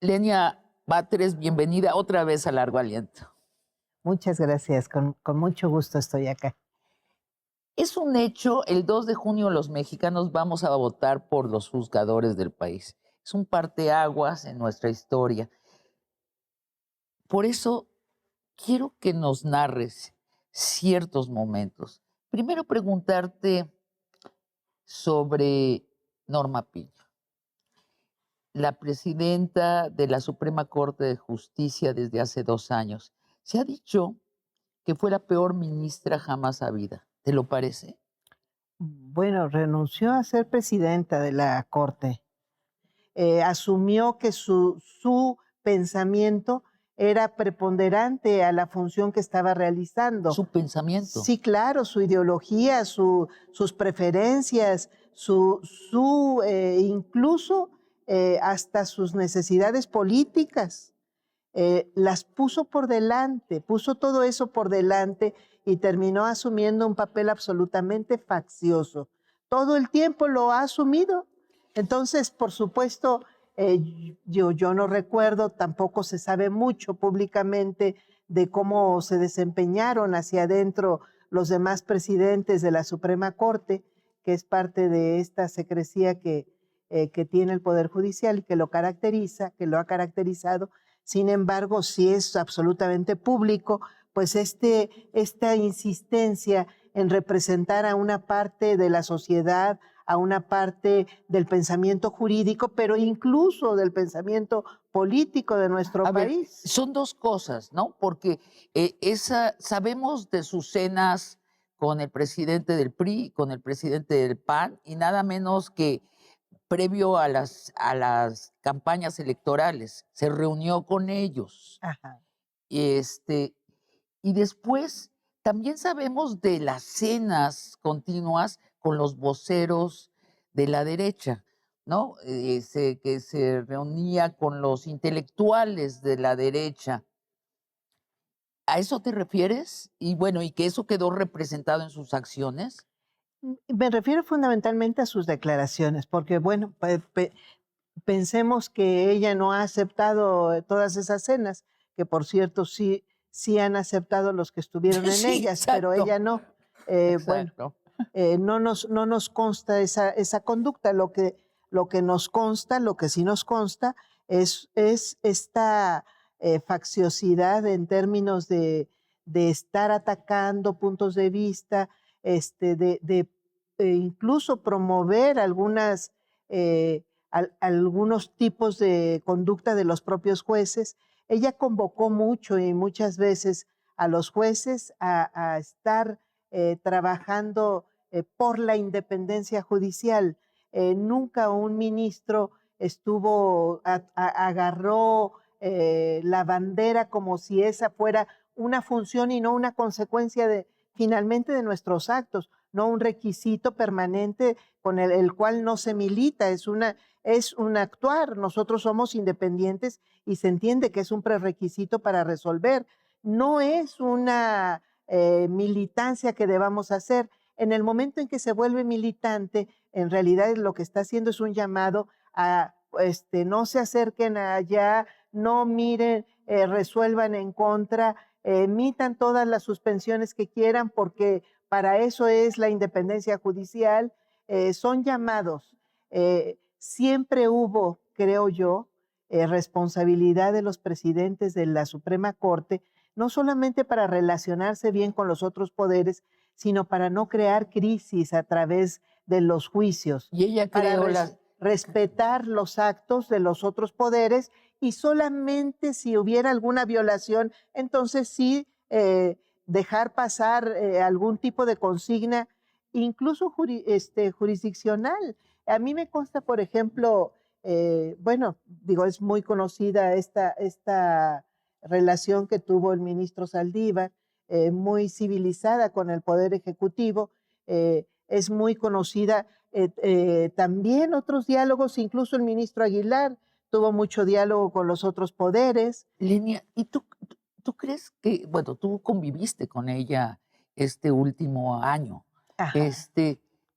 Lenia Batres, bienvenida otra vez a Largo Aliento. Muchas gracias, con mucho gusto estoy acá. Es un hecho, el 2 de junio los mexicanos vamos a votar por los juzgadores del país. Es un parteaguas en nuestra historia. Por eso quiero que nos narres ciertos momentos. Primero preguntarte sobre Norma Piña, la presidenta de la Suprema Corte de Justicia desde hace 2 años. Se ha dicho que fue la peor ministra jamás habida. ¿Te lo parece? Bueno, renunció a ser presidenta de la Corte. Asumió que su pensamiento era preponderante a la función que estaba realizando. Su pensamiento. Sí, claro, su ideología, sus preferencias, incluso hasta sus necesidades políticas. Las puso por delante, puso todo eso por delante y terminó asumiendo un papel absolutamente faccioso. Todo el tiempo lo ha asumido. Entonces, por supuesto, yo no recuerdo, tampoco se sabe mucho públicamente de cómo se desempeñaron hacia adentro los demás presidentes de la Suprema Corte, que es parte de esta secrecía que tiene el Poder Judicial y que lo caracteriza, que lo ha caracterizado. Sin embargo, si es absolutamente público, pues esta insistencia en representar a una parte de la sociedad, a una parte del pensamiento jurídico, pero incluso del pensamiento político de nuestro país. Son dos cosas, ¿no? Porque sabemos de sus cenas con el presidente del PRI, con el presidente del PAN, y nada menos que previo a las campañas electorales, se reunió con ellos. Ajá. Y después también sabemos de las cenas continuas con los voceros de la derecha, ¿no? Que se reunía con los intelectuales de la derecha. ¿A eso te refieres? Y bueno, ¿y que eso quedó representado en sus acciones? Me refiero fundamentalmente a sus declaraciones, porque bueno, pensemos que ella no ha aceptado todas esas cenas, que por cierto sí han aceptado los que estuvieron en Sí, ellas, exacto. pero ella no. Bueno, no nos consta esa conducta. Lo que nos consta, lo que sí nos consta, es esta facciosidad en términos de estar atacando puntos de vista, incluso promover algunos tipos de conducta de los propios jueces. Ella convocó mucho y muchas veces a los jueces a estar trabajando por la independencia judicial. Nunca un ministro agarró la bandera como si esa fuera una función y no una consecuencia finalmente de nuestros actos, no un requisito permanente con el cual no se milita, es un actuar. Nosotros somos independientes y se entiende que es un prerequisito para resolver. No es una militancia que debamos hacer. En el momento en que se vuelve militante, en realidad lo que está haciendo es un llamado a no se acerquen allá, no miren, resuelvan en contra, emitan todas las suspensiones que quieran, porque para eso es la independencia judicial. Son llamados. Siempre hubo, creo yo, responsabilidad de los presidentes de la Suprema Corte, no solamente para relacionarse bien con los otros poderes, sino para no crear crisis a través de los juicios. Y ella creó respetar los actos de los otros poderes, y solamente si hubiera alguna violación, entonces sí dejar pasar algún tipo de consigna, incluso jurisdiccional. A mí me consta, por ejemplo, es muy conocida esta relación que tuvo el ministro Saldívar, muy civilizada con el Poder Ejecutivo. Es muy conocida también otros diálogos, incluso el ministro Aguilar tuvo mucho diálogo con los otros poderes. Lenia, ¿y tú crees que, bueno, tú conviviste con ella este último año? Ajá.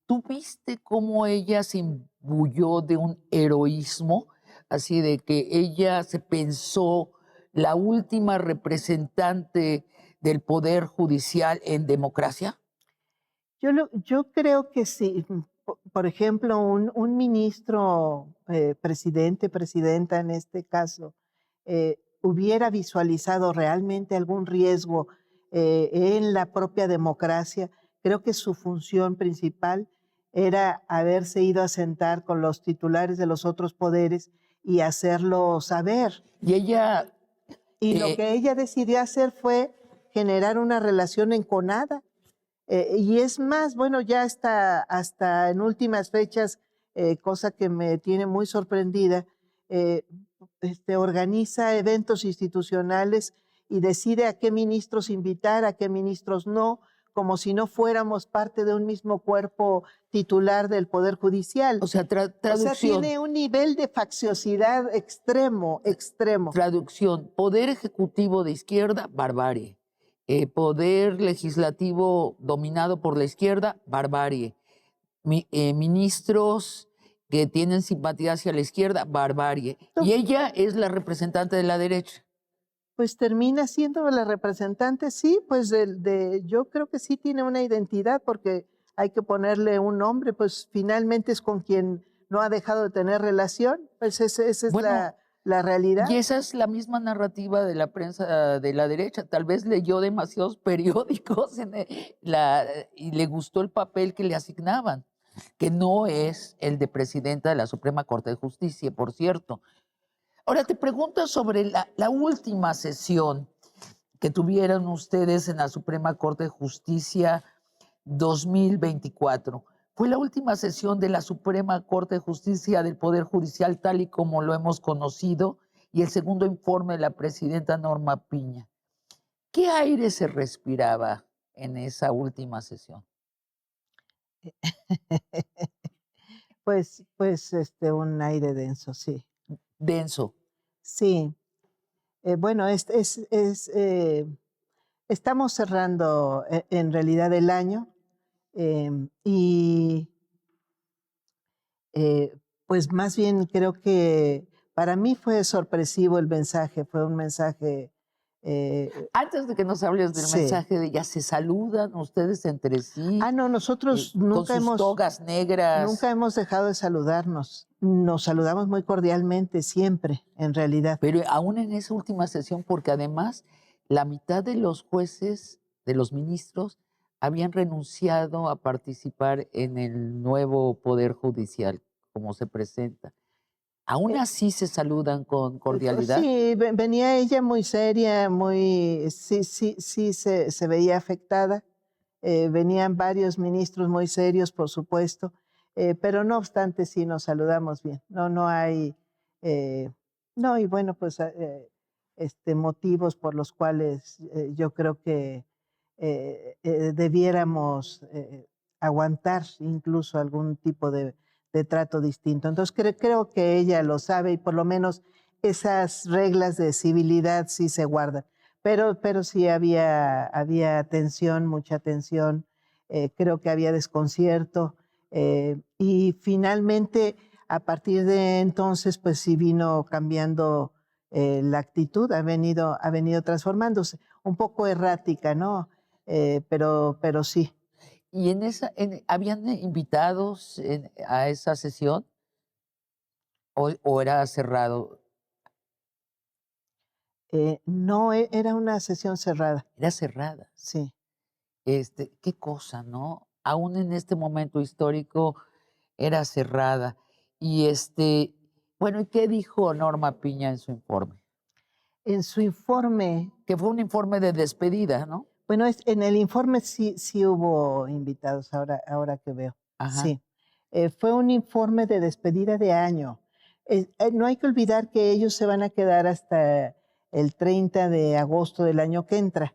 ¿Tú viste cómo ella se imbuyó de un heroísmo? así de que ella se pensó la última representante del Poder Judicial en democracia? Yo creo que sí. Por ejemplo, un ministro, presidente, presidenta en este caso, hubiera visualizado realmente algún riesgo en la propia democracia, creo que su función principal era haberse ido a sentar con los titulares de los otros poderes y hacerlo saber. Y ella, Y lo eh, que ella decidió hacer fue generar una relación enconada. Y es más, bueno, ya hasta en últimas fechas, cosa que me tiene muy sorprendida, eh, organiza eventos institucionales y decide a qué ministros invitar, a qué ministros no, como si no fuéramos parte de un mismo cuerpo titular del Poder Judicial. o sea, O sea, traducción, tiene un nivel de facciosidad extremo, extremo. traducción, poder ejecutivo de izquierda, barbarie. Poder legislativo dominado por la izquierda, barbarie. Ministros que tienen simpatía hacia la izquierda, barbarie. Y ella es la representante de la derecha. Pues termina siendo la representante, sí, pues yo creo que sí tiene una identidad porque hay que ponerle un nombre, pues finalmente es con quien no ha dejado de tener relación, pues esa es Bueno, la y realidad. esa es la misma narrativa de la prensa de la derecha. Tal vez leyó demasiados periódicos y le gustó el papel que le asignaban, que no es el de presidenta de la Suprema Corte de Justicia, por cierto. Ahora te pregunto sobre la última sesión que tuvieron ustedes en la Suprema Corte de Justicia 2024. Fue la última sesión de la Suprema Corte de Justicia del Poder Judicial tal y como lo hemos conocido y el segundo informe de la presidenta Norma Piña. ¿Qué aire se respiraba en esa última sesión? Un aire denso, sí. Denso. Sí, bueno, estamos cerrando en realidad el año y pues más bien creo que para mí fue sorpresivo el mensaje, fue un mensaje, Antes de que nos hables del sí. mensaje de ya se saludan ustedes entre sí, No, nosotros con sus togas nunca negras, hemos dejado de saludarnos. Nos saludamos muy cordialmente, siempre, en realidad. pero aún en esa última sesión, porque además la mitad de los jueces, de los ministros, habían renunciado a participar en el nuevo Poder Judicial, como se presenta. ¿Aún Eh, así se saludan con cordialidad? sí, venía ella muy seria, sí, se veía afectada. Venían varios ministros muy serios, por supuesto, pero no obstante, sí nos saludamos bien. No hay, eh, no, y bueno, pues motivos por los cuales yo creo que debiéramos aguantar incluso algún tipo de trato distinto. Entonces creo que ella lo sabe y por lo menos esas reglas de civilidad sí se guardan. Pero sí había tensión, mucha tensión, creo que había desconcierto y finalmente a partir de entonces pues sí vino cambiando la actitud, ha venido transformándose, un poco errática, ¿no? Pero sí. ¿Y habían invitados a esa sesión o era cerrado? No, era una sesión cerrada, Era cerrada. sí. Qué cosa, ¿no? Aún en este momento histórico era cerrada. Y bueno, ¿y qué dijo Norma Piña en su informe? En su informe, Que fue un informe de despedida, ¿no? bueno, en el informe sí hubo invitados, ahora que veo, Ajá. sí. Fue un informe de despedida de año. No hay que olvidar que ellos se van a quedar hasta el 30 de agosto del año que entra,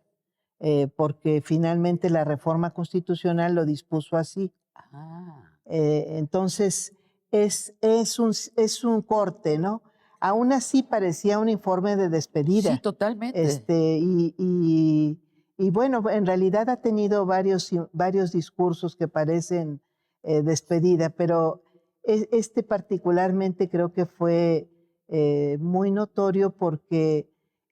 porque finalmente la reforma constitucional lo dispuso así. Ah, Entonces, es un corte, ¿no? Aún así parecía un informe de sí, despedida. totalmente. Este, y, y, y bueno, en realidad ha tenido varios discursos que parecen despedida, pero este particularmente creo que fue muy notorio porque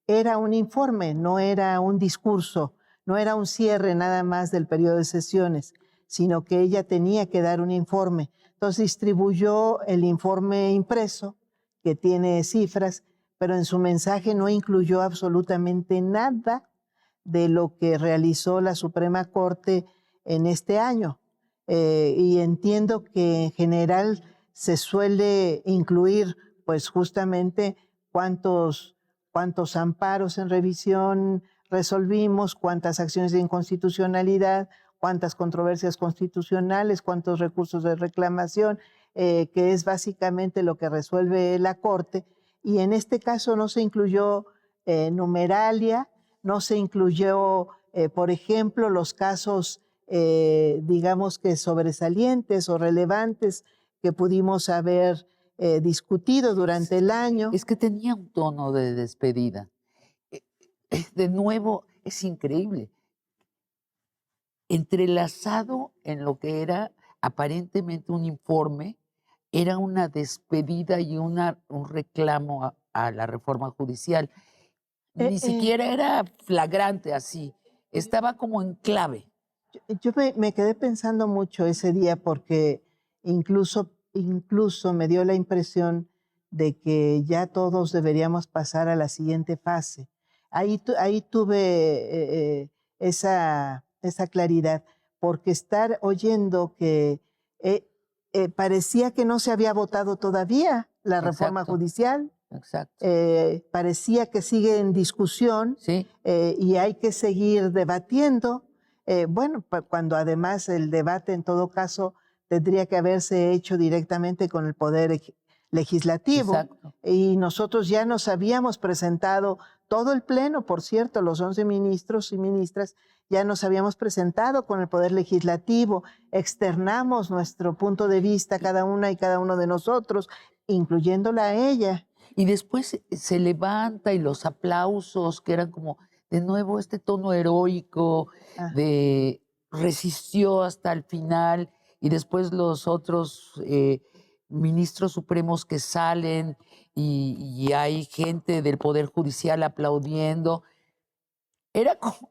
era un informe, no era un discurso, no era un cierre nada más del periodo de sesiones, sino que ella tenía que dar un informe. Entonces distribuyó el informe impreso, que tiene cifras, pero en su mensaje no incluyó absolutamente nada de lo que realizó la Suprema Corte en este año. Y entiendo que en general se suele incluir, pues justamente cuántos amparos en revisión resolvimos, cuántas acciones de inconstitucionalidad, cuántas controversias constitucionales, cuántos recursos de reclamación, que es básicamente lo que resuelve la Corte. Y en este caso no se incluyó numeralia, no se incluyó, por ejemplo, los casos, digamos que sobresalientes o relevantes que pudimos haber discutido durante el año. Es que tenía un tono de despedida. De nuevo, es increíble. Entrelazado en lo que era aparentemente un informe, era una despedida y un reclamo a la reforma judicial. Eh, Ni eh, siquiera era flagrante así, estaba como en clave. Yo me quedé pensando mucho ese día porque incluso me dio la impresión de que ya todos deberíamos pasar a la siguiente fase. Ahí tuve esa claridad, porque estar oyendo que eh, parecía que no se había votado todavía la reforma Exacto, judicial, exacto. parecía que sigue en discusión Sí, y hay que seguir debatiendo. Bueno, cuando además el debate en todo caso tendría que haberse hecho directamente con el Poder Legislativo. exacto. Y nosotros ya nos habíamos presentado, todo el Pleno, por cierto, los 11 ministros y ministras, ya nos habíamos presentado con el Poder Legislativo, externamos nuestro punto de vista cada una y cada uno de nosotros, incluyéndola a ella. Y después se levanta y los aplausos, que eran como, de nuevo, este tono heroico, Ah, de resistió hasta el final, y después los otros ministros supremos que salen y hay gente del Poder Judicial aplaudiendo. Era como,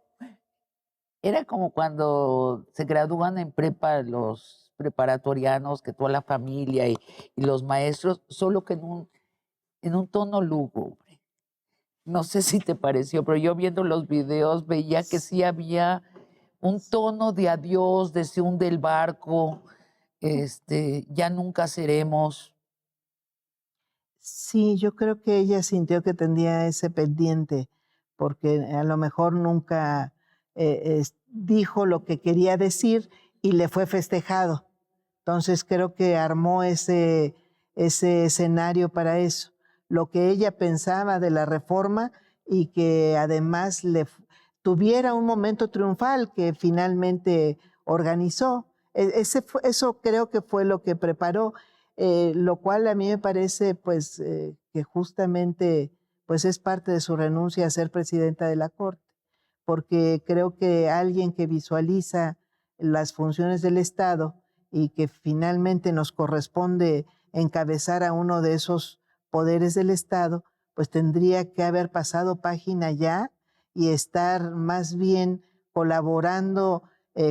era como cuando se gradúan en prepa los preparatorianos, que toda la familia y los maestros, solo que en un tono lúgubre. No sé si te pareció, pero yo viendo los videos veía que sí había un tono de adiós, de se hunde el barco, ya nunca seremos. sí, yo creo que ella sintió que tenía ese pendiente, porque a lo mejor nunca dijo lo que quería decir y le fue festejado. Entonces creo que armó ese escenario para eso. Lo que ella pensaba de la reforma y que además tuviera un momento triunfal que finalmente organizó. Eso creo que fue lo que preparó, lo cual a mí me parece pues que justamente pues es parte de su renuncia a ser presidenta de la Corte, porque creo que alguien que visualiza las funciones del Estado y que finalmente nos corresponde encabezar a uno de esos poderes del Estado, pues tendría que haber pasado página ya y estar más bien colaborando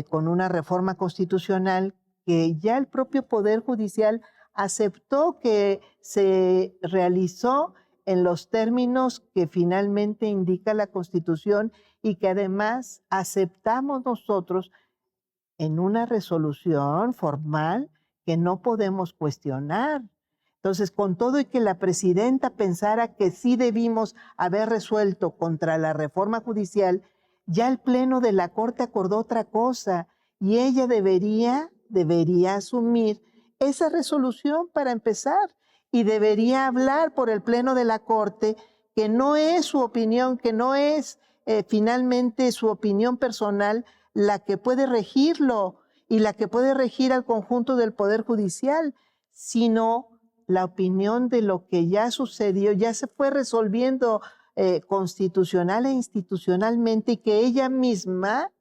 con una reforma constitucional que ya el propio Poder Judicial aceptó que se realizó en los términos que finalmente indica la Constitución y que además aceptamos nosotros en una resolución formal que no podemos cuestionar. Entonces, con todo y que la presidenta pensara que sí debimos haber resuelto contra la reforma judicial, ya el Pleno de la Corte acordó otra cosa y ella debería asumir esa resolución para empezar y debería hablar por el Pleno de la Corte, que no es su opinión, que no es finalmente su opinión personal la que puede regirlo y la que puede regir al conjunto del Poder Judicial, sino la opinión de lo que ya sucedió, ya se fue resolviendo constitucional e institucionalmente y que ella misma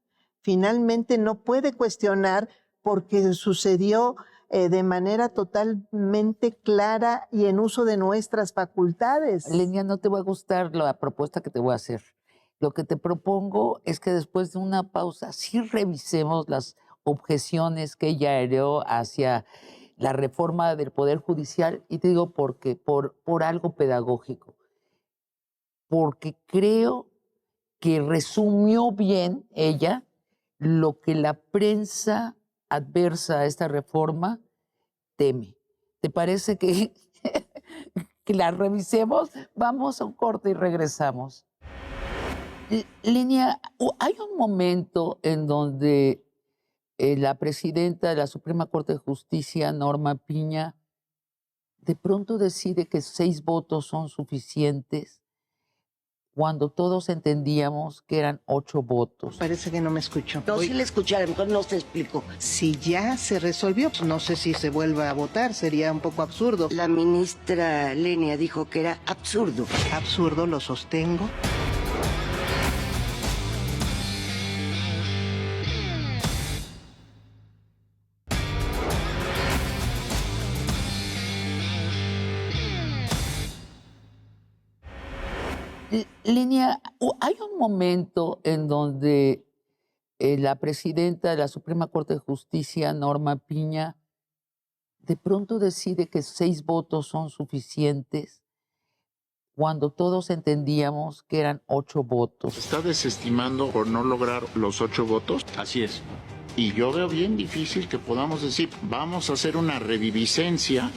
finalmente no puede cuestionar porque sucedió de manera totalmente clara y en uso de nuestras facultades. Lenia, no te va a gustar la propuesta que te voy a hacer. Lo que te propongo es que después de una pausa sí revisemos las objeciones que ella heredó hacia la reforma del Poder Judicial, y te digo por qué, por algo pedagógico, porque creo que resumió bien ella lo que la prensa adversa a esta reforma teme. ¿Te parece que, que la revisemos? Vamos a un corte y regresamos. Lenia, hay un momento en donde la presidenta de la Suprema Corte de Justicia, Norma Piña, de pronto decide que 6 votos son suficientes cuando todos entendíamos que eran 8 votos. Parece que no me escuchó. No, sí le escuché, a lo mejor no se explicó. Si ya se resolvió, no sé si se vuelva a votar, sería un poco absurdo. La ministra Lenia dijo que era absurdo. Absurdo, lo sostengo. Lenia, hay un momento en donde la presidenta de la Suprema Corte de Justicia, Norma Piña, de pronto decide que 6 votos son suficientes cuando todos entendíamos que eran 8 votos. ¿Está desestimando por no lograr los 8 votos? Así es. Y yo veo bien difícil que podamos decir, vamos a hacer una reviviscencia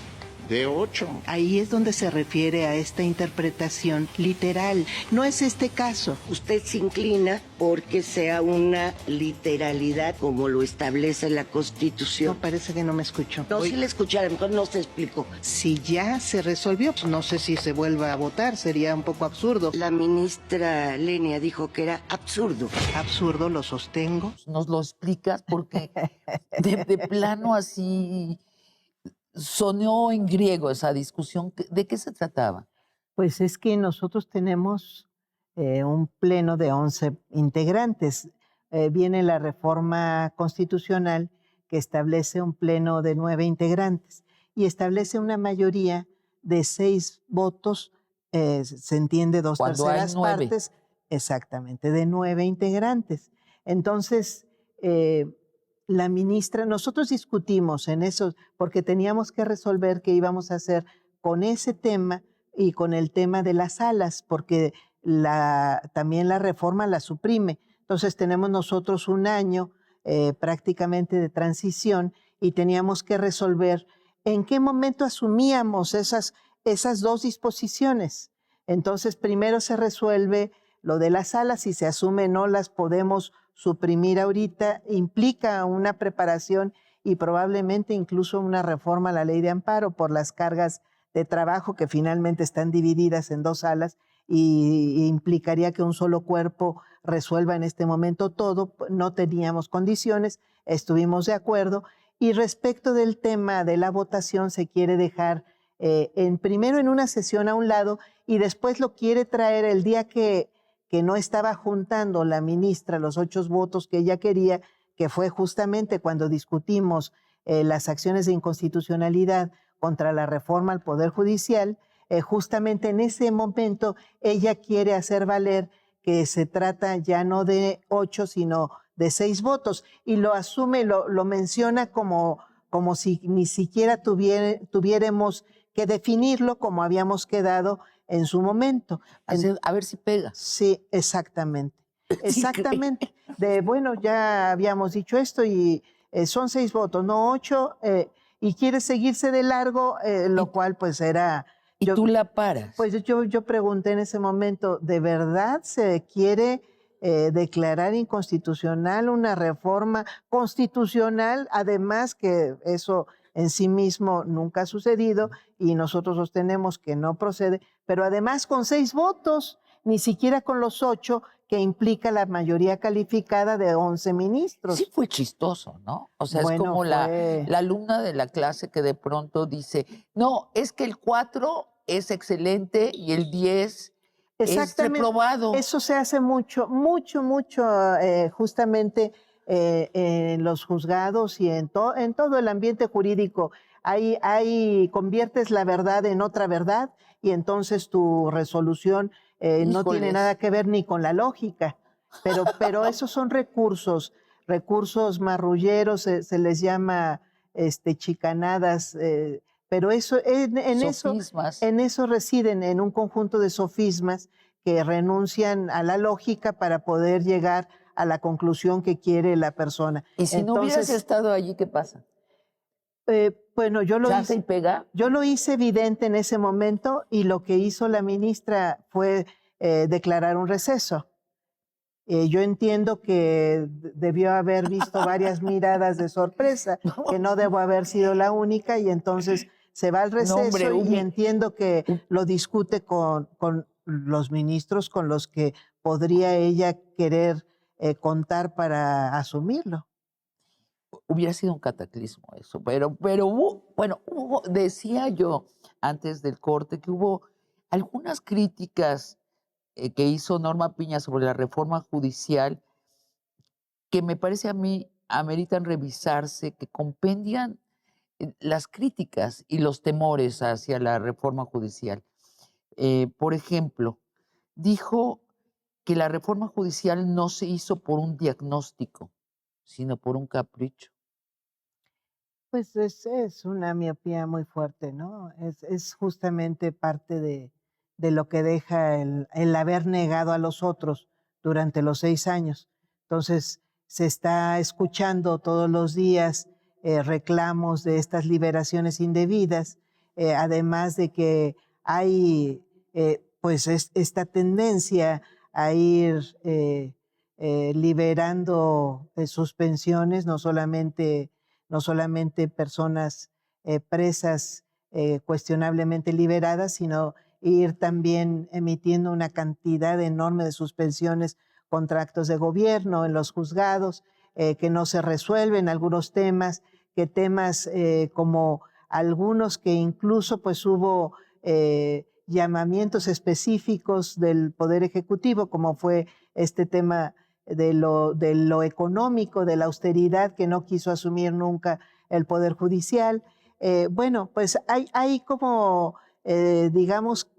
de 8. Ahí es donde se refiere a esta interpretación literal. No es este caso. Usted se inclina porque sea una literalidad como lo establece la No, Constitución. parece que no me escuchó. No, sí le escuché, a lo mejor no se explicó. Si ya se resolvió, no sé si se vuelva a votar, sería un poco absurdo. La ministra Lenia dijo que era absurdo. Absurdo, lo sostengo. ¿Nos lo explicas? Porque de plano así sonó en griego esa discusión. ¿De qué se trataba? Pues es que nosotros tenemos un pleno de 11 integrantes. Viene la reforma constitucional que establece un pleno de 9 integrantes y establece una mayoría de 6 votos, se entiende dos Cuando hay terceras 9. partes, exactamente, de 9 integrantes. Entonces, la ministra, nosotros discutimos en eso porque teníamos que resolver qué íbamos a hacer con ese tema y con el tema de las salas, porque también la reforma la suprime. Entonces tenemos nosotros un año prácticamente de transición y teníamos que resolver en qué momento asumíamos esas 2 disposiciones. Entonces primero se resuelve lo de las salas, si se asume no las podemos suprimir ahorita, implica una preparación y probablemente incluso una reforma a la ley de amparo por las cargas de trabajo que finalmente están divididas en 2 salas y implicaría que un solo cuerpo resuelva en este momento todo. No teníamos condiciones, estuvimos de acuerdo. Y respecto del tema de la votación, se quiere dejar primero en una sesión a un lado y después lo quiere traer el día que no estaba juntando la ministra los 8 votos que ella quería, que fue justamente cuando discutimos las acciones de inconstitucionalidad contra la reforma al Poder Judicial. Justamente en ese momento ella quiere hacer valer que se trata ya no de 8, sino de 6 votos, y lo asume, lo menciona como si ni siquiera tuviéramos que definirlo como habíamos quedado en su momento. A ver si pega. Sí, exactamente. Exactamente. Bueno, ya habíamos dicho esto y son 6 votos, no 8, y quiere seguirse de largo, lo cual pues era... Y tú la paras. Pues yo pregunté en ese momento, ¿de verdad se quiere declarar inconstitucional una reforma constitucional? Además que eso en sí mismo nunca ha sucedido y nosotros sostenemos que no procede, pero además con 6 votos, ni siquiera con los 8 que implica la mayoría calificada de 11 ministros. Sí fue chistoso, ¿no? O sea, Bueno, es como fue... la alumna de la clase que de pronto dice, no, es que el 4 es excelente y el 10 es reprobado. Eso se hace mucho, justamente en los juzgados y en todo el ambiente jurídico. Conviertes la verdad en otra verdad y entonces tu resolución no tiene Híjoles. nada que ver ni con la lógica. Pero esos son recursos marrulleros, se les llama chicanadas, pero Sofismas. en eso residen, en un conjunto de sofismas que renuncian a la lógica para poder llegar a la conclusión que quiere la persona. Y si no hubieras Entonces, estado allí, ¿qué pasa? bueno, ¿Chance y pega? yo lo hice evidente en ese momento y lo que hizo la ministra fue declarar un receso. Yo entiendo que debió haber visto varias miradas de sorpresa, que no debo haber sido la única, y entonces se va al No, hombre, receso y entiendo que lo discute con los ministros con los que podría ella querer contar para asumirlo. hubiera sido un cataclismo eso, pero decía yo antes del corte que hubo algunas críticas que hizo Norma Piña sobre la reforma judicial que me parece a mí ameritan revisarse, que compendian las críticas y los temores hacia la reforma judicial. Por ejemplo, dijo que la reforma judicial no se hizo por un diagnóstico, sino por un capricho. Pues es una miopía muy fuerte, ¿no? Es justamente parte de lo que deja el haber negado a los otros durante los 6 años. Entonces, se está escuchando todos los días reclamos de estas liberaciones indebidas, además de que hay pues esta tendencia a ir liberando suspensiones, no solamente personas presas cuestionablemente liberadas, sino ir también emitiendo una cantidad enorme de suspensiones contra actos de gobierno en los juzgados, que no se resuelven algunos temas, que temas como algunos que incluso pues hubo llamamientos específicos del Poder Ejecutivo, como fue este tema de lo económico, de la austeridad que no quiso asumir nunca el Poder Judicial. Bueno, pues hay como, digamos,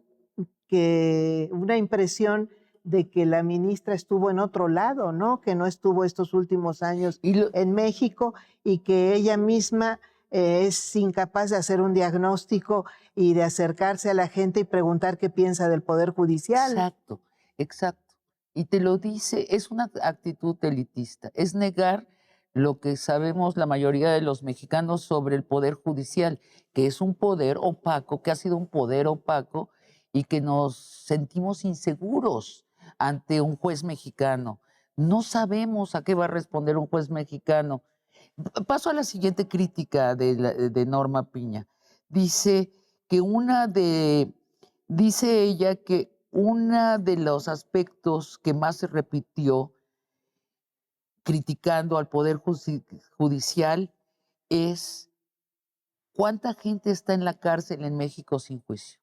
que una impresión de que la ministra estuvo en otro lado, ¿no? Que no estuvo estos últimos años en México y que ella misma es incapaz de hacer un diagnóstico y de acercarse a la gente y preguntar qué piensa del Poder Judicial. Exacto, exacto. Y te lo dice, es una actitud elitista, es negar lo que sabemos la mayoría de los mexicanos sobre el Poder Judicial, que es un poder opaco, que ha sido un poder opaco y que nos sentimos inseguros ante un juez mexicano. No sabemos a qué va a responder un juez mexicano. Paso a la siguiente crítica de Norma Piña. Dice ella que uno de los aspectos que más se repitió criticando al Poder Judicial es cuánta gente está en la cárcel en México sin juicio.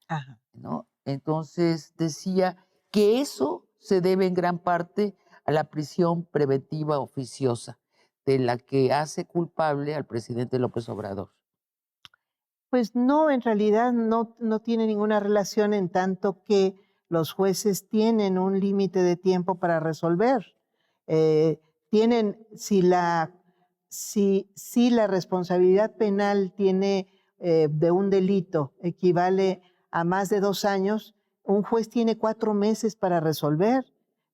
Ajá. ¿No? Entonces decía que eso se debe en gran parte a la prisión preventiva oficiosa, de la que hace culpable al presidente López Obrador. Pues no, en realidad no tiene ninguna relación en tanto que los jueces tienen un límite de tiempo para resolver. Si la responsabilidad penal tiene de un delito equivale a más de 2 años, un juez tiene 4 meses para resolver.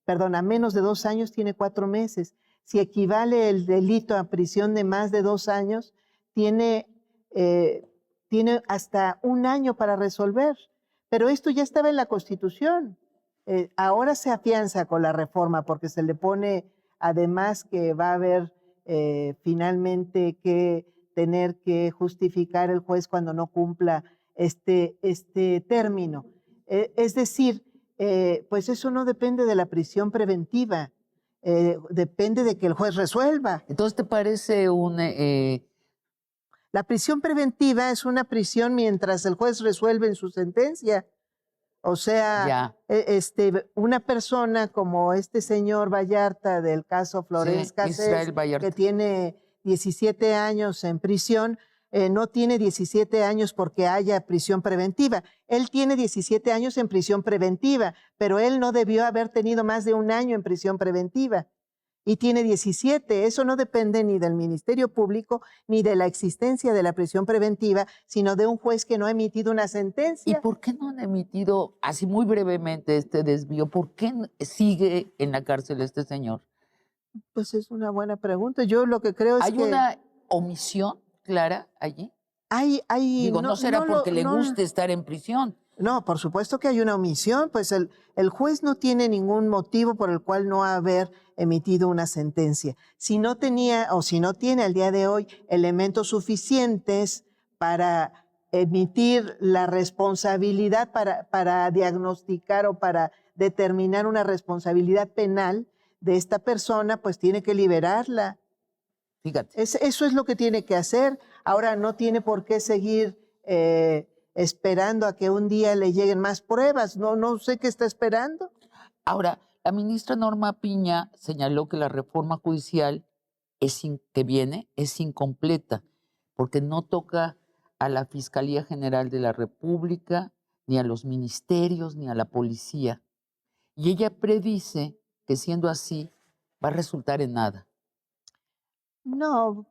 Perdón, a menos de 2 años tiene 4 meses. Si equivale el delito a prisión de más de 2 años, tiene hasta 1 año para resolver. Pero esto ya estaba en la Constitución. Ahora se afianza con la reforma porque se le pone además que va a haber finalmente que tener que justificar el juez cuando no cumpla este término. Es decir, pues eso no depende de la prisión preventiva, depende de que el juez resuelva. Entonces, ¿te parece La prisión preventiva es una prisión mientras el juez resuelve en su sentencia. O sea, Ya, una persona como este señor Vallarta del caso Florence sí, Cassés, Israel que Vallarta. tiene 17 años en prisión, no tiene 17 años porque haya prisión preventiva. Él tiene 17 años en prisión preventiva, pero él no debió haber tenido más de un año en prisión preventiva. Y tiene 17. Eso no depende ni del Ministerio Público ni de la existencia de la prisión preventiva, sino de un juez que no ha emitido una ¿Y sentencia. por qué no han emitido, así muy brevemente, este desvío? ¿Por qué sigue en la cárcel este señor? Pues es una buena pregunta. Yo lo que creo es ¿Hay que una omisión clara allí? Digo, no, no será porque le guste estar en prisión. no, por supuesto que hay una omisión, pues el juez no tiene ningún motivo por el cual no haber emitido una sentencia. Si no tenía o si no tiene al día de hoy elementos suficientes para emitir la responsabilidad, para diagnosticar o para determinar una responsabilidad penal de esta persona, pues tiene que liberarla. Fíjate. Eso es lo que tiene que hacer. Ahora no tiene por qué seguir esperando a que un día le lleguen más pruebas. No sé qué está esperando. Ahora, la ministra Norma Piña señaló que la reforma judicial que viene es incompleta porque no toca a la Fiscalía General de la República, ni a los ministerios, ni a la policía. Y ella predice que siendo así va a resultar en nada. No,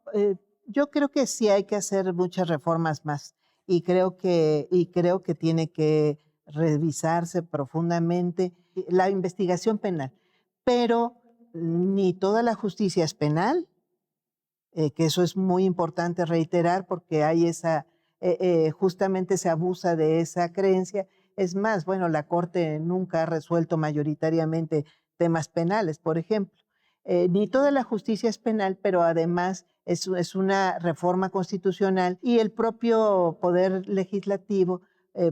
yo creo que sí hay que hacer muchas reformas más y creo que tiene que revisarse profundamente la investigación penal. Pero ni toda la justicia es penal, que eso es muy importante reiterar porque hay justamente se abusa de esa creencia. Es más, bueno, la Corte nunca ha resuelto mayoritariamente temas penales, por ejemplo. Ni toda la justicia es penal, pero además es una reforma constitucional y el propio Poder Legislativo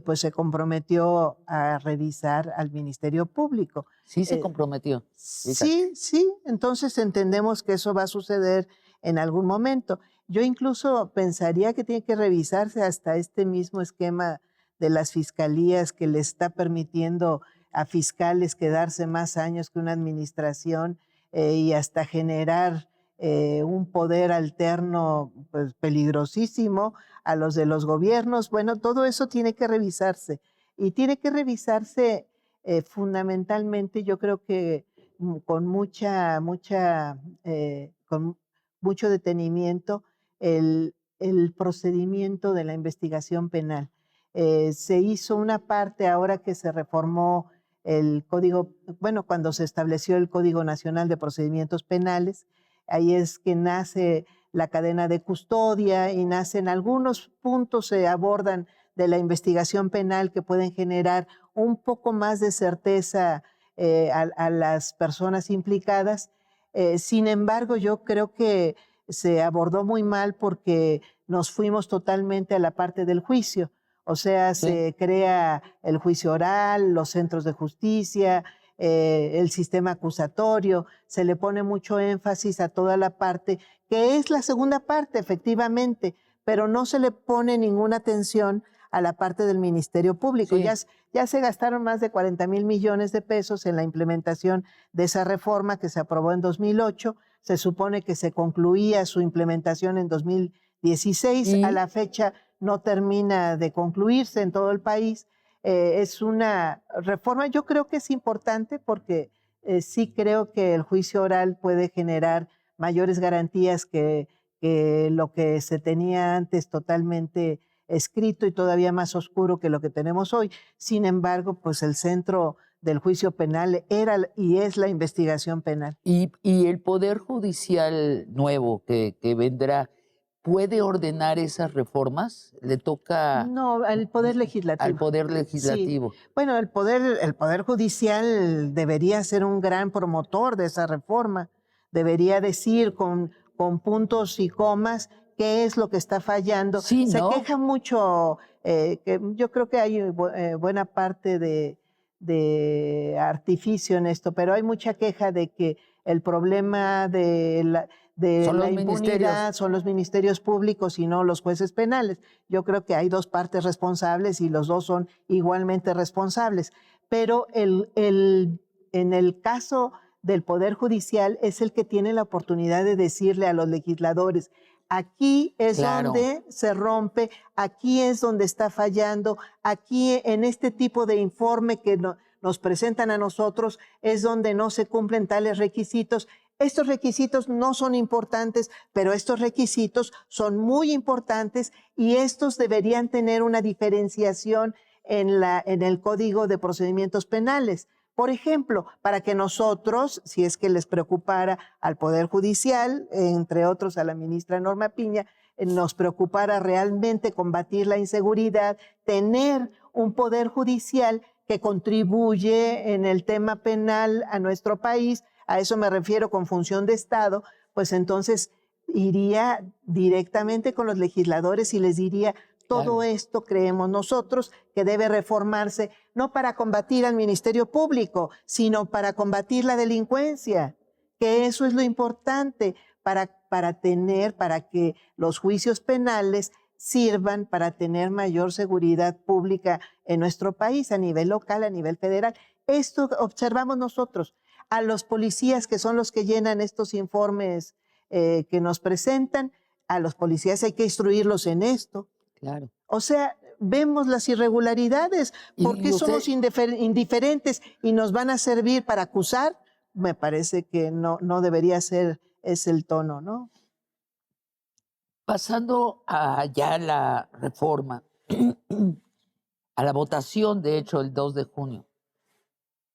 pues se comprometió a revisar al Ministerio Público. Sí se comprometió, fíjate. Sí, entonces entendemos que eso va a suceder en algún momento. Yo incluso pensaría que tiene que revisarse hasta este mismo esquema de las fiscalías que le está permitiendo a fiscales quedarse más años que una administración y hasta generar un poder alterno pues, peligrosísimo a los de los gobiernos. Bueno, todo eso tiene que revisarse y tiene que revisarse fundamentalmente, yo creo que con con mucho detenimiento el procedimiento de la investigación penal. Se hizo una parte ahora que se reformó el código, bueno, cuando se estableció el Código Nacional de Procedimientos Penales, ahí es que nace la cadena de custodia y nacen algunos puntos, se abordan de la investigación penal que pueden generar un poco más de certeza a las personas implicadas. Sin embargo, yo creo que se abordó muy mal porque nos fuimos totalmente a la parte del juicio. O sea, Sí. se crea el juicio oral, los centros de justicia, el sistema acusatorio, se le pone mucho énfasis a toda la parte, que es la segunda parte, efectivamente, pero no se le pone ninguna atención a la parte del Ministerio Público. Sí. Ya se gastaron más de 40,000 millones de pesos en la implementación de esa reforma que se aprobó en 2008. Se supone que se concluía su implementación en 2016. A la fecha no termina de concluirse en todo el país. Es una reforma, yo creo que es importante porque sí creo que el juicio oral puede generar mayores garantías que lo que se tenía antes totalmente escrito y todavía más oscuro que lo que tenemos hoy. Sin embargo, pues el centro del juicio penal era y es la investigación penal. Y el Poder Judicial nuevo que vendrá, ¿puede ordenar esas reformas? ¿Le toca No, al Poder Legislativo. al Poder Sí. Legislativo? Bueno, el poder Judicial debería ser un gran promotor de esa reforma. Debería decir con puntos y comas qué es lo que está fallando. Sí, Se ¿no? queja mucho, que yo creo que hay buena parte de artificio en esto, pero hay mucha queja de que el problema de Son la los ministerios. impunidad son los ministerios públicos y no los jueces penales. Yo creo que hay dos partes responsables y los dos son igualmente responsables. Pero en el caso del Poder Judicial es el que tiene la oportunidad de decirle a los legisladores: aquí es Claro. donde se rompe, aquí es donde está fallando, aquí en este tipo de informe que nos presentan a nosotros es donde no se cumplen tales requisitos. Estos requisitos no son importantes, pero estos requisitos son muy importantes y estos deberían tener una diferenciación en el Código de Procedimientos Penales. Por ejemplo, para que nosotros, si es que les preocupara al Poder Judicial, entre otros a la ministra Norma Piña, nos preocupara realmente combatir la inseguridad, tener un Poder Judicial que contribuye en el tema penal a nuestro país, a eso me refiero con función de Estado, pues entonces iría directamente con los legisladores y les diría: todo Claro. esto creemos nosotros que debe reformarse, no para combatir al Ministerio Público, sino para combatir la delincuencia, que eso es lo importante, para que los juicios penales sirvan para tener mayor seguridad pública en nuestro país, a nivel local, a nivel federal. Esto observamos nosotros. A los policías, que son los que llenan estos informes que nos presentan, a los policías hay que instruirlos en esto. Claro. O sea, vemos las irregularidades. ¿Por qué somos indiferentes y nos van a servir para acusar? Me parece que no debería ser ese el tono, ¿no? Pasando a ya la reforma, a la votación, de hecho, el 2 de junio,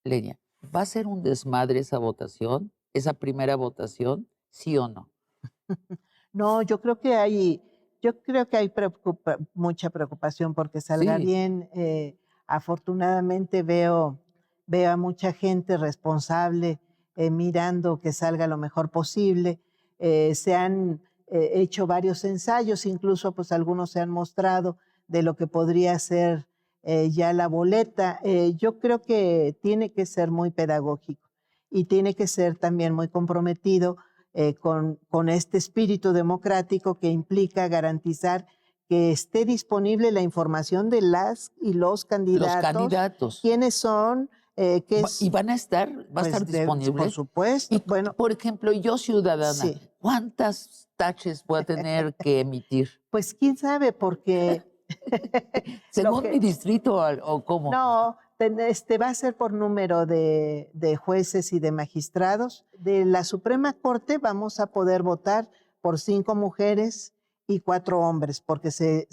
Lenia, ¿va a ser un desmadre esa votación, esa primera votación, sí o no? No, yo creo que hay mucha preocupación porque salga Sí. bien. Afortunadamente veo a mucha gente responsable mirando que salga lo mejor posible. Se han hecho varios ensayos, incluso pues algunos se han mostrado de lo que podría ser ya la boleta. Yo creo que tiene que ser muy pedagógico y tiene que ser también muy comprometido con este espíritu democrático que implica garantizar que esté disponible la información de las y los candidatos. Los candidatos. ¿Quiénes son? ¿Y van a estar? ¿Va a estar disponible? Por supuesto. Y, bueno, por ejemplo, yo ciudadana, sí. ¿cuántas taches voy a tener que emitir? Pues quién sabe, porque ¿Según mi distrito o cómo? no, va a ser por número de jueces y de magistrados. De la Suprema Corte vamos a poder votar por 5 mujeres y 4 hombres, porque se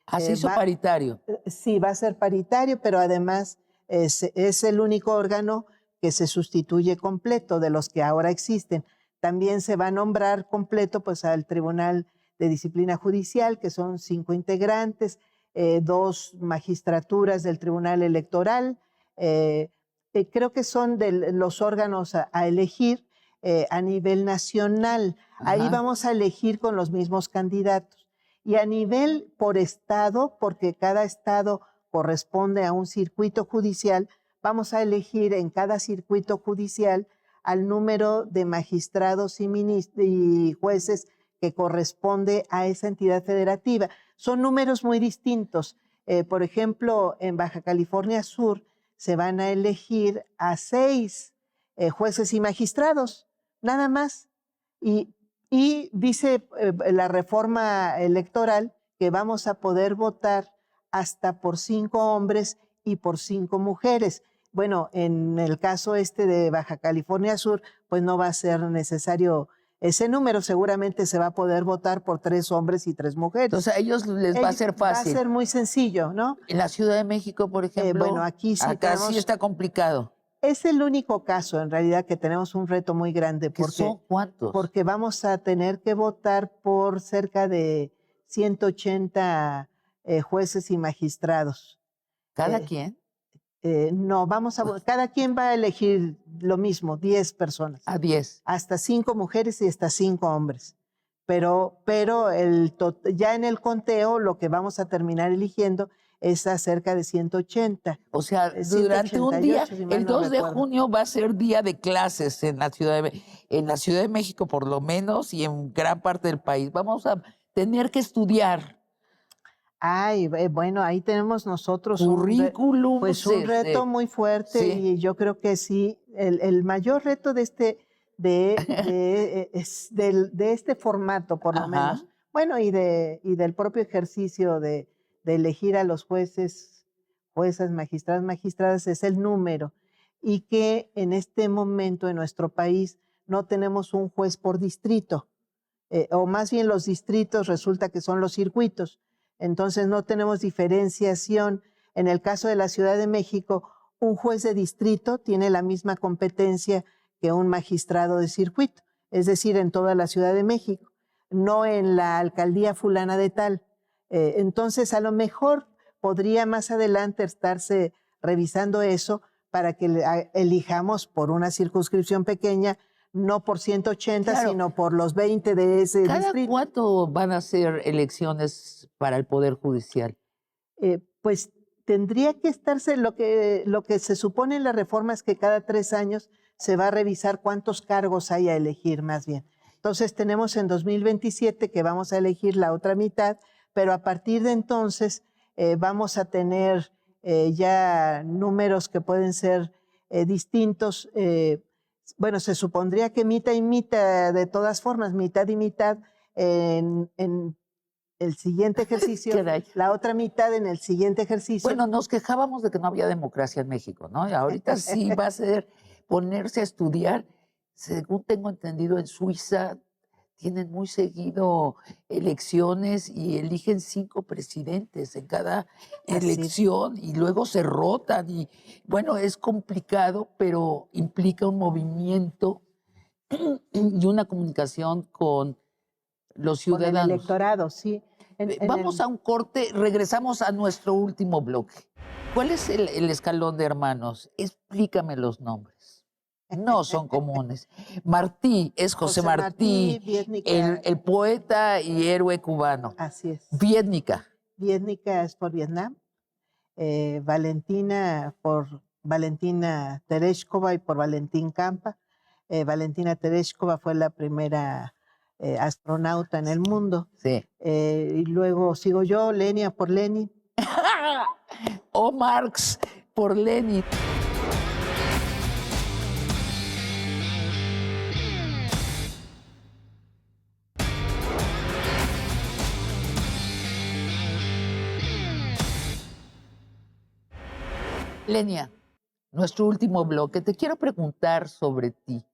Así hizo paritario. Sí, va a ser paritario, pero además es el único órgano que se sustituye completo de los que ahora existen. También se va a nombrar completo pues al Tribunal de Disciplina Judicial, que son 5 integrantes, 2 magistraturas del Tribunal Electoral. Creo que son de los órganos a elegir a nivel nacional. Ajá. Ahí vamos a elegir con los mismos candidatos. Y a nivel por estado, porque cada estado corresponde a un circuito judicial, vamos a elegir en cada circuito judicial al número de magistrados y jueces que corresponde a esa entidad federativa. Son números muy distintos. Por ejemplo, en Baja California Sur se van a elegir a 6 jueces y magistrados, nada más. Y dice la reforma electoral que vamos a poder votar hasta por 5 hombres y por 5 mujeres. Bueno, en el caso de Baja California Sur, pues no va a ser necesario ese número, seguramente se va a poder votar por 3 hombres y 3 mujeres. Entonces a ellos les va a ser fácil. Va a ser muy sencillo, ¿no? En la Ciudad de México, por ejemplo, bueno, aquí sí acá sí está complicado. Es el único caso, en realidad, que tenemos un reto muy grande. ¿Qué son? ¿Cuántos? Porque vamos a tener que votar por cerca de 180 jueces y magistrados. ¿Cada quien? No, cada quien va a elegir lo mismo, 10 personas. A 10. Hasta 5 mujeres y hasta 5 hombres. Pero ya en el conteo lo que vamos a terminar eligiendo es a cerca de 180. O sea, durante un día, 188, si mal el no 2 de recuerdo. junio va a ser día de clases en la en la Ciudad de México por lo menos y en gran parte del país. Vamos a tener que estudiar Ay, bueno, ahí tenemos nosotros currículums, un reto muy fuerte sí, y yo creo que sí, el mayor reto de de este formato, por lo ajá, menos, bueno, y del propio ejercicio de elegir a los jueces, juezas, magistrados, magistradas, es el número. Y que en este momento en nuestro país no tenemos un juez por distrito, o más bien los distritos resulta que son los circuitos. Entonces no tenemos diferenciación. En el caso de la Ciudad de México, un juez de distrito tiene la misma competencia que un magistrado de circuito, es decir, en toda la Ciudad de México, no en la alcaldía fulana de tal. Entonces, a lo mejor podría más adelante estarse revisando eso para que elijamos por una circunscripción pequeña, no por 180, claro. sino por los 20 de ese ¿Cada distrito. cuánto van a ser elecciones para el Poder Judicial? Pues tendría que estarse, lo que se supone en la reforma es que cada 3 años se va a revisar cuántos cargos hay a elegir más bien. Entonces tenemos en 2027 que vamos a elegir la otra mitad, pero a partir de entonces vamos a tener ya números que pueden ser distintos. Bueno, se supondría que mitad y mitad, de todas formas, mitad y mitad en el siguiente ejercicio, Caray. la otra mitad en el siguiente ejercicio. Bueno, nos quejábamos de que no había democracia en México, ¿no? Y ahorita sí va a ser ponerse a estudiar. Según tengo entendido, en Suiza tienen muy seguido elecciones y eligen 5 presidentes en cada Así. elección y luego se rotan. Y bueno, es complicado, pero implica un movimiento y una comunicación con los Con el ciudadanos. electorado, sí. Vamos a un corte, regresamos a nuestro último bloque. ¿Cuál es el escalón de hermanos? Explícame los nombres. No son comunes. Martí es José Martí, Viétnica, el poeta y héroe cubano. así es. Viétnica. Viétnica es por Vietnam, Valentina por Valentina Tereshkova y por Valentín Campa. Valentina Tereshkova fue la primera astronauta en el mundo. Sí. Y luego sigo yo, Lenia por Lenin. O Marx por Lenin. Lenia, nuestro último bloque. Te quiero preguntar sobre ti.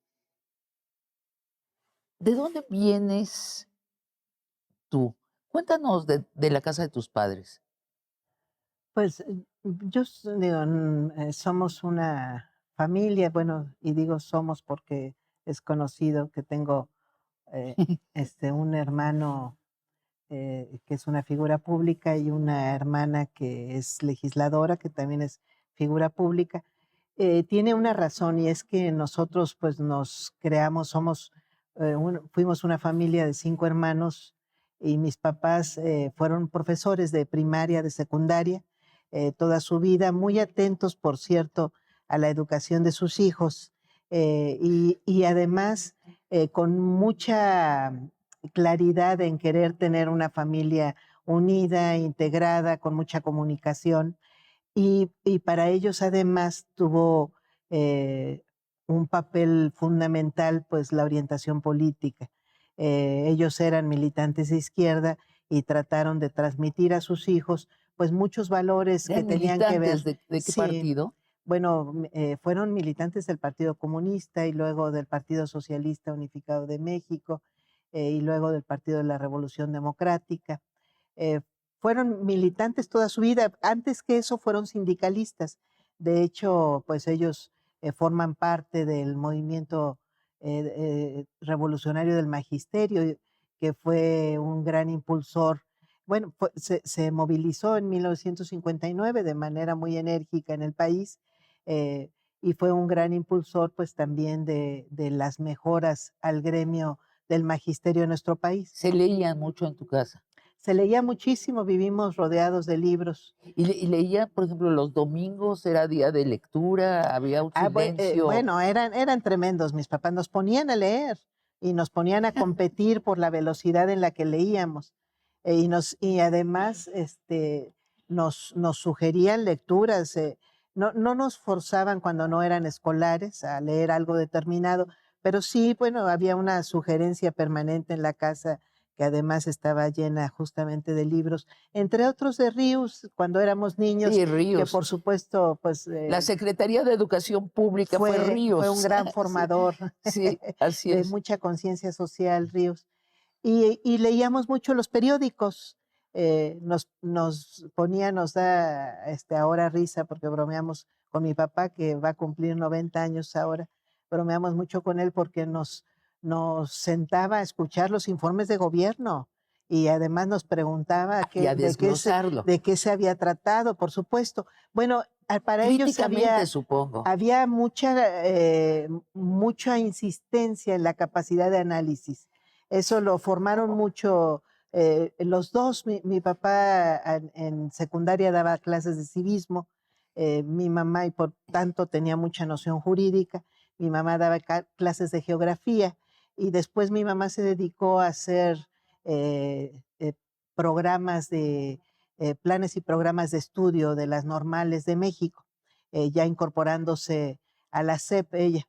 ¿De dónde vienes tú? Cuéntanos de la casa de tus padres. Pues digo, somos una familia, bueno, y digo somos porque es conocido que tengo un hermano que es una figura pública y una hermana que es legisladora, que también es figura pública. Tiene una razón y es que nosotros pues nos creamos, fuimos una familia de 5 hermanos y mis papás fueron profesores de primaria, de secundaria, toda su vida, muy atentos, por cierto, a la educación de sus hijos y además con mucha claridad en querer tener una familia unida, integrada, con mucha comunicación. Y para ellos además tuvo un papel fundamental, pues la orientación política. Ellos eran militantes de izquierda y trataron de transmitir a sus hijos pues muchos valores que ¿Eran tenían que ver. militantes de qué Sí, partido? bueno, fueron militantes del Partido Comunista y luego del Partido Socialista Unificado de México y luego del Partido de la Revolución Democrática. Eh, Fueron militantes toda su vida. Antes que eso fueron sindicalistas. De hecho, pues ellos forman parte del movimiento revolucionario del magisterio, que fue un gran impulsor. Bueno, se movilizó en 1959 de manera muy enérgica en el país y fue un gran impulsor pues también de las mejoras al gremio del magisterio en nuestro país. Se leían mucho en tu casa. Se leía muchísimo, vivimos rodeados de libros. Y leía, por ejemplo, los domingos era día de lectura, había un silencio. Bueno, eran tremendos. Mis papás nos ponían a leer y nos ponían a competir por la velocidad en la que leíamos. Y además nos sugerían lecturas. No nos forzaban cuando no eran escolares a leer algo determinado, pero sí, bueno, había una sugerencia permanente en la casa que además estaba llena justamente de libros, entre otros de Ríos, cuando éramos niños, Sí, que Ríos. por supuesto, pues La Secretaría de Educación Pública fue fue un Ríos. gran Sí, formador sí, así de es. mucha conciencia social, Ríos. Y leíamos mucho los periódicos. Nos da ahora risa porque bromeamos con mi papá, que va a cumplir 90 años ahora. Bromeamos mucho con él porque nos sentaba a escuchar los informes de gobierno y además nos preguntaba Y a desglosarlo. de qué se había tratado, por supuesto. Bueno, para ellos Críticamente, supongo. había mucha insistencia en la capacidad de análisis. Eso lo formaron mucho los dos. Mi papá en secundaria daba clases de civismo, mi mamá, y por tanto tenía mucha noción jurídica. Mi mamá daba clases de geografía y después mi mamá se dedicó a hacer programas de planes y programas de estudio de las normales de México, ya incorporándose a la SEP ella.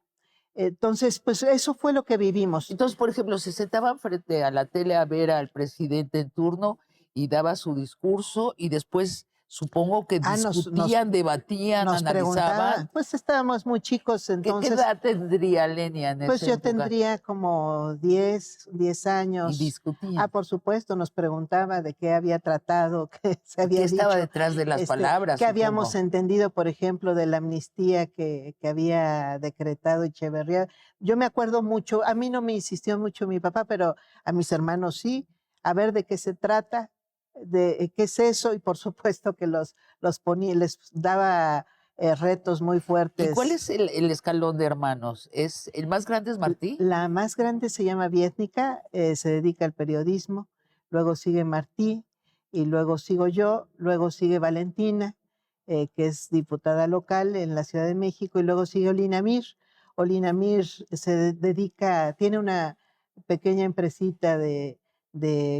Entonces, pues eso fue lo que vivimos. Entonces, por ejemplo, se sentaban frente a la tele a ver al presidente en turno y daba su discurso y después supongo que discutían, debatían, Nos preguntaban, analizaban. pues estábamos muy chicos ¿Qué entonces. edad tendría Lenia en Pues esa yo época? tendría como 10 Y años. discutían. Por supuesto, nos preguntaba de qué había tratado, qué se había ¿Qué estaba dicho, detrás de las palabras, qué habíamos supongo? entendido, por ejemplo, de la amnistía que había decretado Echeverría. Yo me acuerdo mucho, a mí no me insistió mucho mi papá, pero a mis hermanos sí, a ver de qué se trata, de qué es eso, y por supuesto que los ponía, les daba retos muy ¿Y fuertes. cuál es el escalón de hermanos? ¿El más grande es Martí? La más grande se llama Vietnica, se dedica al periodismo, luego sigue Martí, y luego sigo yo, luego sigue Valentina, que es diputada local en la Ciudad de México, y luego sigue Olinamir. Olinamir tiene una pequeña empresita de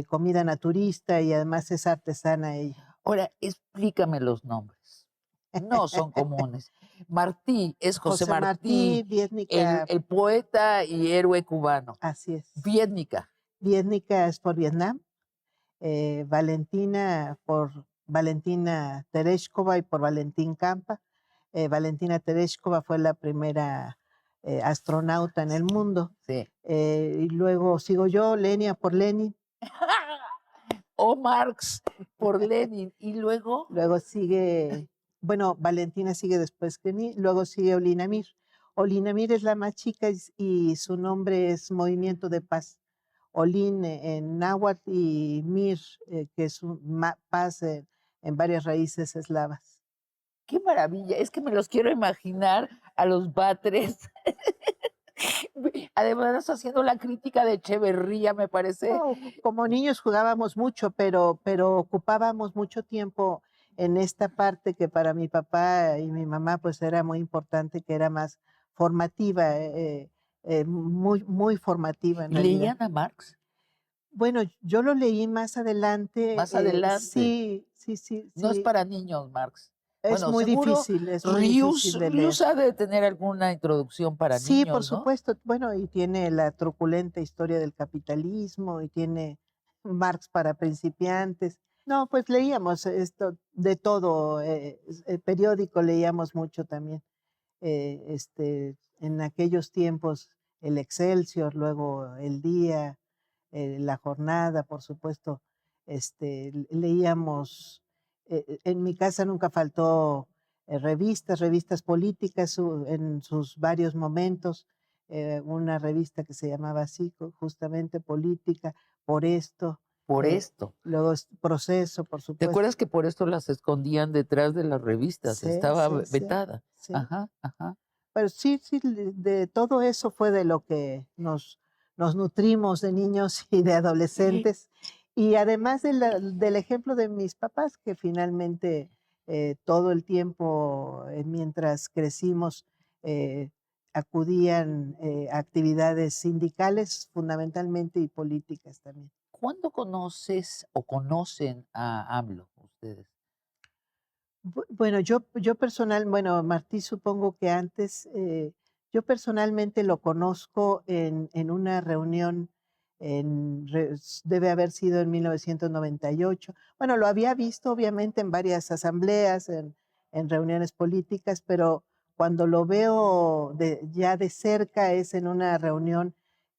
comida naturista y además es artesana ella. Ahora, explícame los nombres. No son comunes. Martí es José José Martí, Martí, Vietnica, el poeta y héroe cubano. así es. Vietnica. Vietnica es por Vietnam. Valentina por Valentina Tereshkova y por Valentín Campa. Valentina Tereshkova fue la primera astronauta en el mundo. Sí. Y luego sigo yo, Lenia por Lenin. O Marx por Lenin. Y luego. Luego sigue, bueno, Valentina sigue después que mí. Luego sigue Olinamir. Olinamir es la más chica y su nombre es Movimiento de Paz. Olin en náhuatl y Mir, que es paz en varias raíces eslavas. ¡Qué maravilla! Es que me los quiero imaginar a los Batres. Además, haciendo la crítica de Echeverría, me parece. No, como niños jugábamos mucho, pero ocupábamos mucho tiempo en esta parte que para mi papá y mi mamá pues era muy importante, que era más formativa, muy formativa en ¿Y realidad. leían a Marx? Bueno, yo lo leí más adelante. Más adelante. Sí. No es para niños, Marx. Es Bueno, muy seguro difícil, es muy difícil de leer. Rius ha de tener alguna introducción para Sí, niños, por ¿no? supuesto. Bueno, y tiene la truculenta historia del capitalismo y tiene Marx para principiantes. No, pues leíamos esto de todo. El periódico leíamos mucho también. En aquellos tiempos el Excelsior, luego el Día, la Jornada, por supuesto. Leíamos. En mi casa nunca faltó revistas políticas en sus varios momentos. Una revista que se llamaba así, justamente Política, Por Esto. Por esto. Luego Proceso, por ¿Te supuesto. acuerdas que por esto las escondían detrás de las revistas? Sí, Estaba sí, vetada. sí. Ajá. Pero sí, de todo eso fue de lo que nos nutrimos de niños y de adolescentes. Y además del ejemplo de mis papás, que finalmente todo el tiempo, mientras crecimos, eh, acudían a actividades sindicales fundamentalmente y políticas también. ¿Cuándo conoces o conocen a AMLO ustedes? Bueno, yo personal, bueno, Martí supongo que antes, yo personalmente lo conozco en una reunión, debe haber sido en 1998. Bueno, lo había visto obviamente en varias asambleas, en reuniones políticas, pero cuando lo veo ya de cerca es en una reunión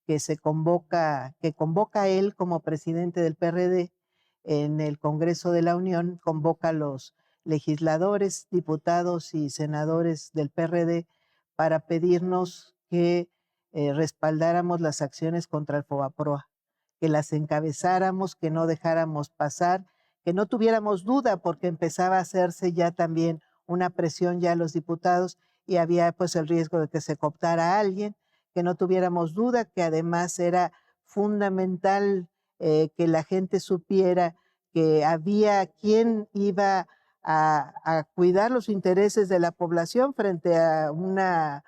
que convoca él como presidente del PRD en el Congreso de la Unión, convoca a los legisladores, diputados y senadores del PRD para pedirnos que respaldáramos las acciones contra el FOBAPROA, que las encabezáramos, que no dejáramos pasar, que no tuviéramos duda porque empezaba a hacerse ya también una presión ya a los diputados y había pues el riesgo de que se cooptara a alguien, que no tuviéramos duda, que además era fundamental que la gente supiera que había quien iba a cuidar los intereses de la población frente a una,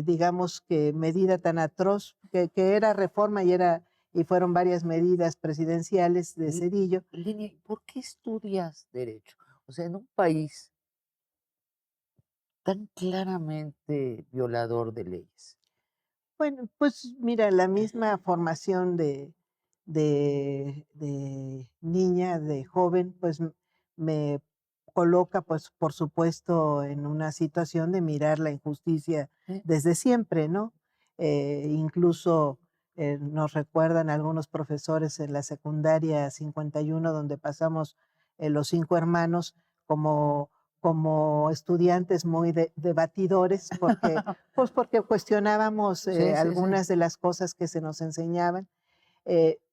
digamos que medida tan atroz que era reforma y fueron varias medidas presidenciales de L- Cedillo. Lini, ¿por qué estudias derecho? O sea, en un país tan claramente violador de leyes. Bueno, pues mira, la misma formación de niña, de joven, pues me coloca, pues por supuesto, en una situación de mirar la injusticia ¿Eh? desde siempre, ¿no? Incluso nos recuerdan algunos profesores en la secundaria 51, donde pasamos los 5 hermanos como estudiantes muy debatidores, porque pues porque cuestionábamos Sí, sí, sí. algunas de las cosas que se nos enseñaban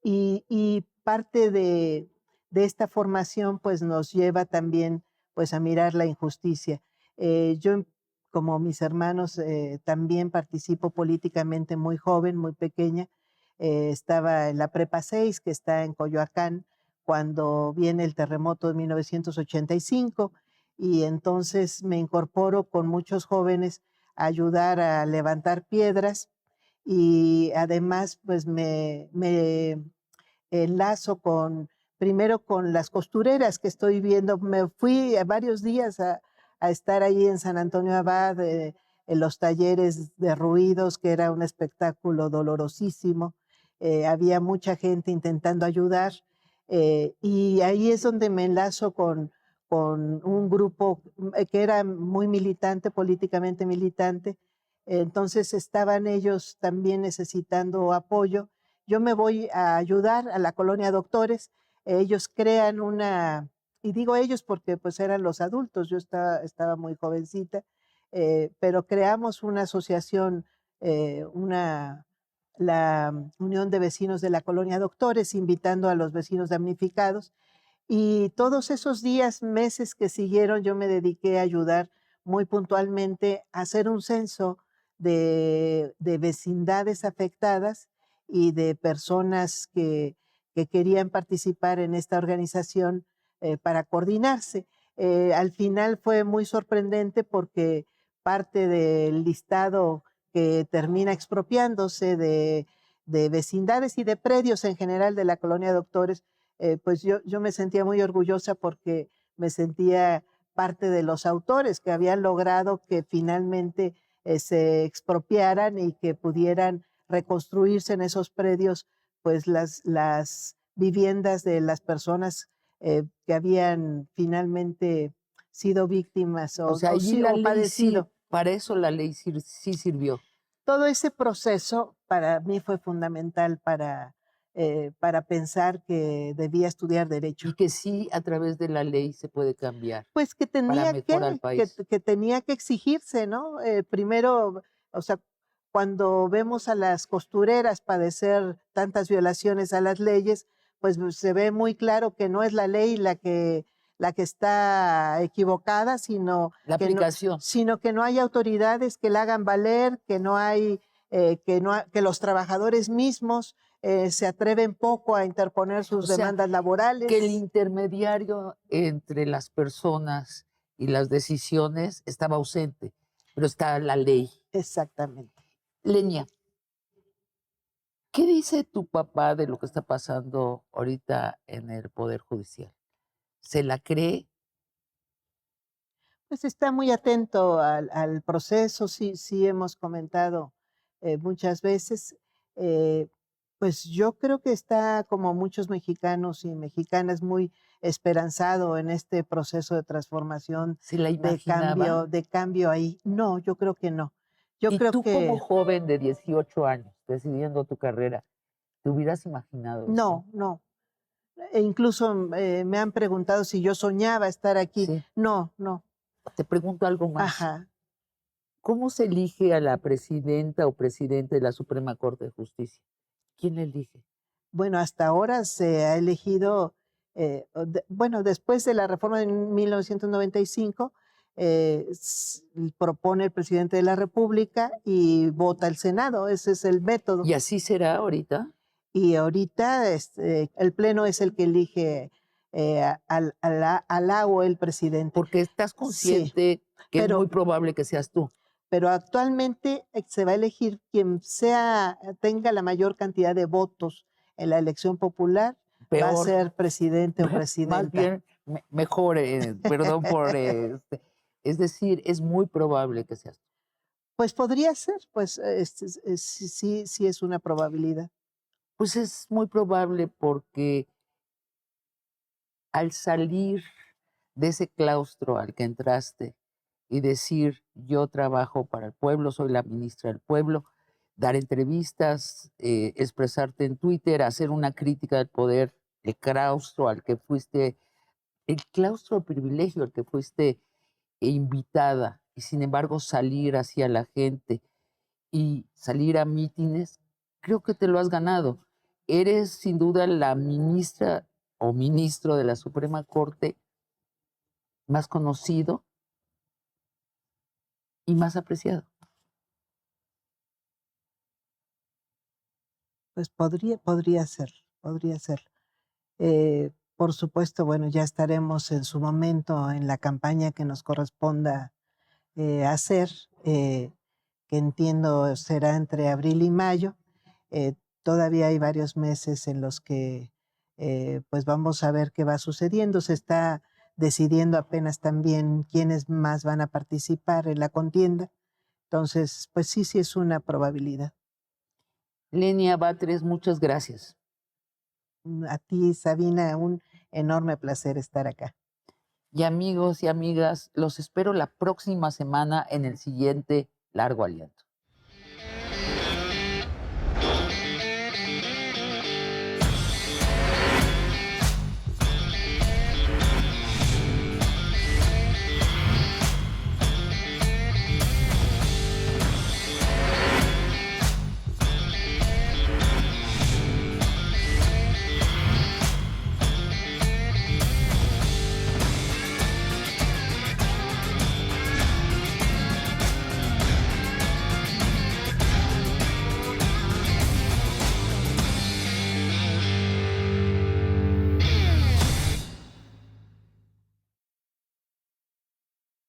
y parte de esta formación pues nos lleva también pues a mirar la injusticia. Yo, como mis hermanos, también participo políticamente muy joven, muy pequeña. Estaba en la Prepa 6, que está en Coyoacán, cuando viene el terremoto de 1985, y entonces me incorporo con muchos jóvenes a ayudar a levantar piedras y además pues me enlazo primero con las costureras que estoy viendo. Me fui a varios días a estar ahí en San Antonio Abad, en los talleres de ruidos, que era un espectáculo dolorosísimo. Había mucha gente intentando ayudar y ahí es donde me enlazo con un grupo que era muy militante, políticamente militante. Entonces estaban ellos también necesitando apoyo. Yo me voy a ayudar a la colonia Doctores. Ellos crean y digo ellos porque pues eran los adultos, yo estaba muy jovencita, pero creamos una asociación, la Unión de Vecinos de la Colonia Doctores, invitando a los vecinos damnificados. Y todos esos días, meses que siguieron, yo me dediqué a ayudar muy puntualmente a hacer un censo de vecindades afectadas y de personas que querían participar en esta organización para coordinarse. Al final fue muy sorprendente porque parte del listado que termina expropiándose de vecindades y de predios en general de la colonia Doctores, pues yo me sentía muy orgullosa porque me sentía parte de los autores que habían logrado que finalmente se expropiaran y que pudieran reconstruirse en esos predios pues las viviendas de las personas que habían finalmente sido víctimas O sea, allí la o ley sí, padecido. para eso la ley sí sirvió. Todo ese proceso para mí fue fundamental para pensar que debía estudiar derecho. Y que sí, a través de la ley se puede cambiar Pues que para tenía mejorar al país. que tenía que exigirse, ¿no? Primero, o sea, cuando vemos a las costureras padecer tantas violaciones a las leyes, pues se ve muy claro que no es la ley la que está equivocada, La aplicación. sino que no hay autoridades que la hagan valer, que no hay, que los trabajadores mismos se atreven poco a interponer O sus sea, demandas que el laborales. intermediario entre las personas y las decisiones estaba ausente, pero está la ley. Exactamente. Lenia, ¿qué dice tu papá de lo que está pasando ahorita en el Poder Judicial? ¿Se la cree? Pues está muy atento al proceso, sí hemos comentado muchas veces. eh, pues yo creo que está, como muchos mexicanos y mexicanas, muy esperanzado en este proceso de transformación, ¿Se la imaginaba? de cambio ahí. No, yo creo que no. Yo Y creo tú como que joven de 18 años, decidiendo tu carrera, ¿te hubieras imaginado esto? no, no. E incluso me han preguntado si yo soñaba estar aquí. Sí. No, no. Te pregunto algo más. Ajá. ¿Cómo se elige a la presidenta o presidente de la Suprema Corte de Justicia? ¿Quién la elige? Bueno, hasta ahora se ha elegido, bueno, después de la reforma de 1995, propone el presidente de la República y vota el Senado, ese es el método. ¿Y así será ahorita? Y ahorita el Pleno es el que elige al o el presidente. Porque estás Sí, consciente que es muy pero, probable que seas tú. pero actualmente se va a elegir quien tenga la mayor cantidad de votos en la elección popular, va a Peor, ser presidente o más presidenta. bien mejor, perdón por... es decir, es muy probable que seas tú. Pues podría ser, pues sí es una probabilidad. Pues es muy probable porque al salir de ese claustro al que entraste y decir, yo trabajo para el pueblo, soy la ministra del pueblo, dar entrevistas, expresarte en Twitter, hacer una crítica del poder, el claustro al que fuiste, el claustro de privilegio al que fuiste invitada, y sin embargo salir hacia la gente y salir a mítines, creo que te lo has ganado. Eres sin duda la ministra o ministro de la Suprema Corte más conocido y más apreciado. Pues podría ser, podría ser. Por supuesto, bueno, ya estaremos en su momento en la campaña que nos corresponda hacer, que entiendo será entre abril y mayo. Todavía hay varios meses en los que pues vamos a ver qué va sucediendo. Se está decidiendo apenas también quiénes más van a participar en la contienda. Entonces, pues sí es una probabilidad. Lenia Batres, muchas gracias. A ti, Sabina, un enorme placer estar acá. Y amigos y amigas, los espero la próxima semana en el siguiente Largo Aliento.